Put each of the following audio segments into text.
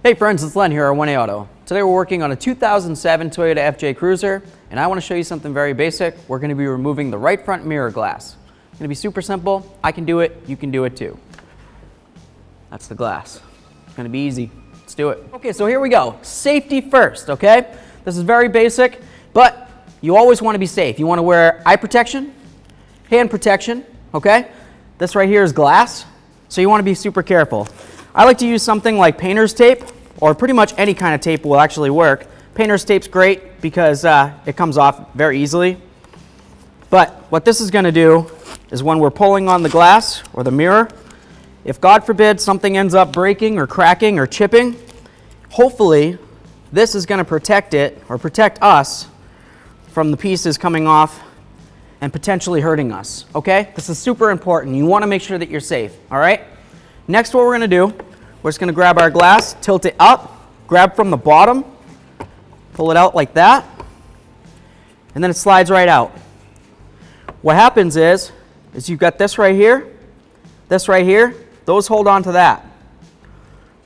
Hey friends, it's Len here at 1A Auto. Today we're working on a 2007 Toyota FJ Cruiser, and I want to show you something very basic. We're going to be removing the right front mirror glass. It's going to be super simple. I can do it, you can do it too. That's the glass. It's going to be easy. Let's do it. Okay, so here we go. Safety first, okay? This is very basic, but you always want to be safe. You want to wear eye protection, hand protection, okay? This right here is glass, so you want to be super careful. I like to use something like painter's tape, or pretty much any kind of tape will actually work. Painter's tape's great because it comes off very easily. But what this is going to do is when we're pulling on the glass or the mirror, if God forbid something ends up breaking or cracking or chipping, hopefully this is going to protect it or protect us from the pieces coming off and potentially hurting us, okay? This is super important. You want to make sure that you're safe, all right? Next, what we're going to do, we're just going to grab our glass, tilt it up, grab from the bottom, pull it out like that, and then it slides right out. What happens is you've got this right here, those hold on to that.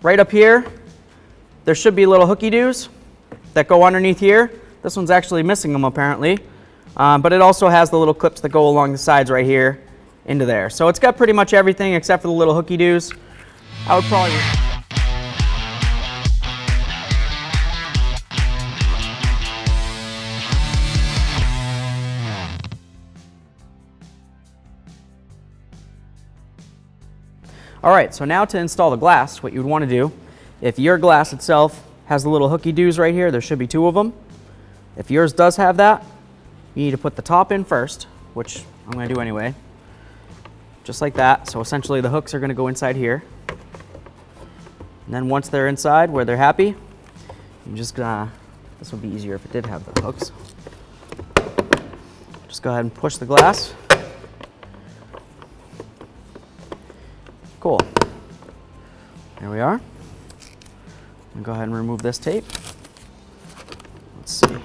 Right up here, there should be little hooky-doos that go underneath here. This one's actually missing them apparently, but it also has the little clips that go along the sides right here into there. So it's got pretty much everything except for the little hooky-doos. I would probably... All right, so now to install the glass, what you would want to do, if your glass itself has the little hooky-doos right here, there should be 2 of them. If yours does have that, you need to put the top in first, which I'm going to do anyway. Just like that. So essentially the hooks are going to go inside here. And then once they're inside where they're happy, I'm just gonna, this would be easier if it did have the hooks. Just go ahead and push the glass. Cool. There we are. I'll go ahead and remove this tape. Let's see.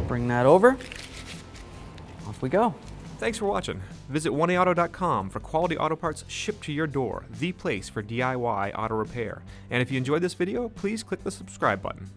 Bring that over. Off we go. Thanks for watching. Visit 1aauto.com for quality auto parts shipped to your door, the place for DIY auto repair. And if you enjoyed this video, please click the subscribe button.